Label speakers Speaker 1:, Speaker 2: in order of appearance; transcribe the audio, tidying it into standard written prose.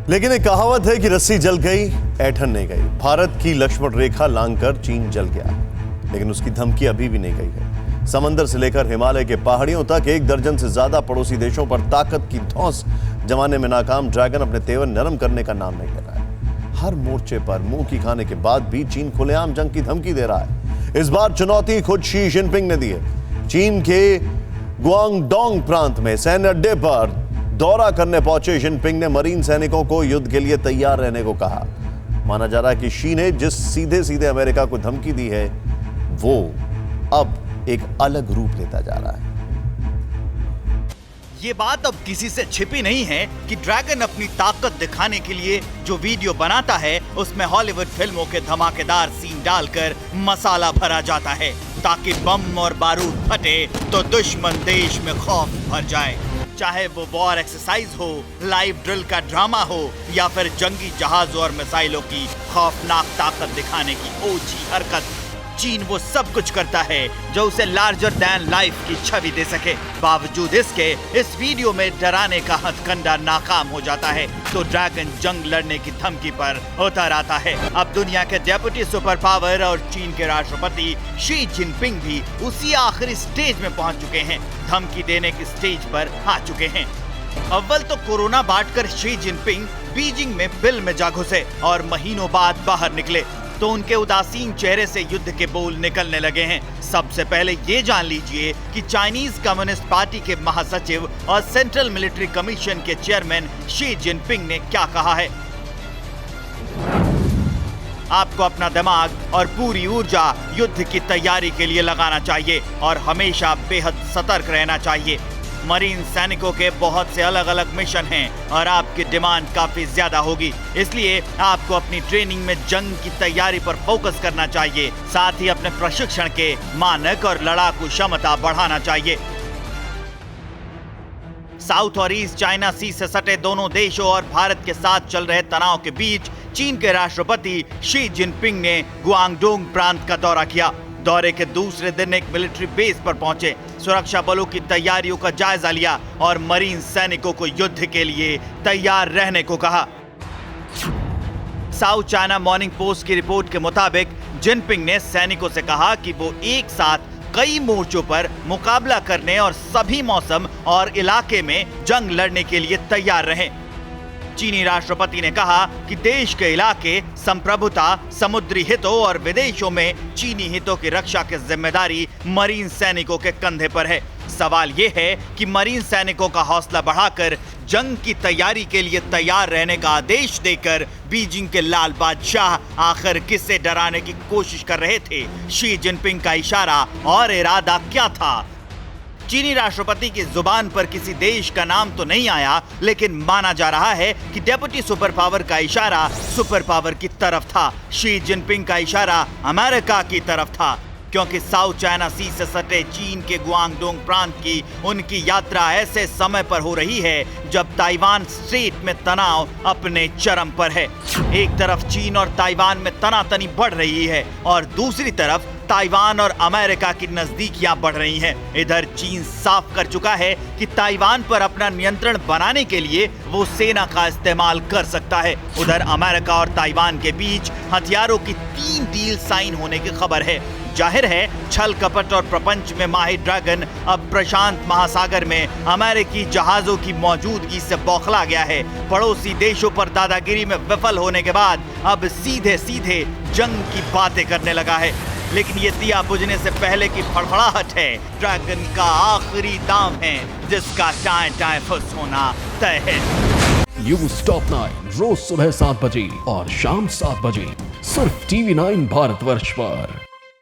Speaker 1: लेकिन एक कहावत है कि रस्सी जल गई ऐठन नहीं गई। भारत की लक्ष्मण रेखा लांघकर चीन जल गया, लेकिन उसकी धमकी अभी भी नहीं गई है। समंदर से लेकर हिमालय के पहाड़ियों तक 1 दर्जन से ज्यादा पड़ोसी देशों पर ताकत की धौंस जमाने में नाकाम ड्रैगन अपने तेवर नरम करने का नाम नहीं ले रहा है। हर मोर्चे पर मुंह की खाने के बाद भी चीन खुलेआम जंग की धमकी दे रहा है। इस बार चुनौती खुद शी जिनपिंग ने दी है। चीन के गुआंगडोंग प्रांत में सैन्य अड्डे पर दौरा करने पहुंचे जिनपिंग ने मरीन सैनिकों को युद्ध के लिए तैयार रहने को कहा। माना जा रहा है कि शी ने जिस सीधे सीधे अमेरिका को धमकी दी है वो अब एक अलग रूप लेता जा रहा है।
Speaker 2: ये बात अब किसी से छिपी नहीं है कि ड्रैगन अपनी ताकत दिखाने के लिए जो वीडियो बनाता है उसमें हॉलीवुड फिल्मों के धमाकेदार सीन डालकर मसाला भरा जाता है ताकि बम और बारूद फटे तो दुश्मन देश में खौफ भर जाए। चाहे वो वॉर एक्सरसाइज हो, लाइव ड्रिल का ड्रामा हो या फिर जंगी जहाजों और मिसाइलों की खौफनाक ताकत दिखाने की ओछी हरकत, चीन वो सब कुछ करता है जो उसे लार्जर दैन लाइफ की छवि दे सके। बावजूद इसके इस वीडियो में डराने का हथकंडा नाकाम हो जाता है तो ड्रैगन जंग लड़ने की धमकी पर उतर आता है। अब दुनिया के डेप्यूटी सुपर पावर और चीन के राष्ट्रपति शी जिनपिंग भी उसी आखिरी स्टेज में पहुंच चुके हैं, धमकी देने की स्टेज पर आ चुके हैं। अव्वल तो कोरोना बांटकर शी जिनपिंग बीजिंग में बिल में जा घुसे और महीनों बाद बाहर निकले तो उनके उदासीन चेहरे से युद्ध के बोल निकलने लगे हैं। सबसे पहले ये जान लीजिए कि चाइनीज कम्युनिस्ट पार्टी के महासचिव और सेंट्रल मिलिट्री कमीशन के चेयरमैन शी जिनपिंग ने क्या कहा है। आपको अपना दिमाग और पूरी ऊर्जा युद्ध की तैयारी के लिए लगाना चाहिए और हमेशा बेहद सतर्क रहना चाहिए। मरीन सैनिकों के बहुत से अलग अलग मिशन हैं और आपकी डिमांड काफी ज्यादा होगी, इसलिए आपको अपनी ट्रेनिंग में जंग की तैयारी पर फोकस करना चाहिए। साथ ही अपने प्रशिक्षण के मानक और लड़ाकू क्षमता बढ़ाना चाहिए। साउथ और ईस्ट चाइना सी से सटे दोनों देशों और भारत के साथ चल रहे तनाव के बीच चीन के राष्ट्रपति शी जिनपिंग ने गुआंगडोंग प्रांत का दौरा किया। दौरे के दूसरे दिन एक मिलिट्री बेस पर पहुंचे, सुरक्षा बलों की तैयारियों का जायजा लिया और मरीन सैनिकों को युद्ध के लिए तैयार रहने को कहा। साउथ चाइना मॉर्निंग पोस्ट की रिपोर्ट के मुताबिक जिनपिंग ने सैनिकों से कहा कि वो एक साथ कई मोर्चों पर मुकाबला करने और सभी मौसम और इलाके में जंग लड़ने के लिए तैयार रहें। चीनी राष्ट्रपति ने कहा कि देश के इलाके, संप्रभुता, समुद्री हितों और विदेशों में चीनी हितों की रक्षा की जिम्मेदारी मरीन सैनिकों के कंधे पर है। सवाल ये है कि मरीन सैनिकों का हौसला बढ़ाकर जंग की तैयारी के लिए तैयार रहने का आदेश देकर बीजिंग के लाल बादशाह आखिर किससे डराने की कोशिश कर रहे थे। शी जिनपिंग का इशारा और इरादा क्या था। चीनी राष्ट्रपति की जुबान पर किसी देश का नाम तो नहीं आया, लेकिन माना जा रहा है कि डेप्यूटी सुपर पावर का इशारा सुपर पावर की तरफ था। शी जिनपिंग का इशारा अमेरिका की तरफ था, क्योंकि साउथ चाइना सी से सटे चीन के गुआंगडोंग प्रांत की उनकी यात्रा ऐसे समय पर हो रही है जब ताइवान स्ट्रेट में तनाव अपने चरम पर है। एक तरफ चीन और ताइवान में तनातनी बढ़ रही है और दूसरी तरफ ताइवान और अमेरिका की नजदीकियां बढ़ रही हैं। इधर चीन साफ कर चुका है कि ताइवान पर अपना नियंत्रण बनाने के लिए वो सेना का इस्तेमाल कर सकता है। उधर अमेरिका और ताइवान के बीच हथियारों की 3 डील साइन होने की खबर है। जाहिर है छल कपट और प्रपंच में माहिर ड्रैगन अब प्रशांत महासागर में अमेरिकी जहाजों की मौजूदगी से बौखला गया है। पड़ोसी देशों पर दादागिरी में विफल होने के बाद अब सीधे सीधे जंग की बातें करने लगा है। लेकिन ये दिया बुझने से पहले की फड़फड़ाहट है, ड्रैगन का आखिरी दाम है जिसका टाएं टाएं फुस होना तय है।
Speaker 3: न्यूज़ टॉप 9 रोज सुबह 7 बजे और शाम 7 बजे सिर्फ TV9 भारतवर्ष पर।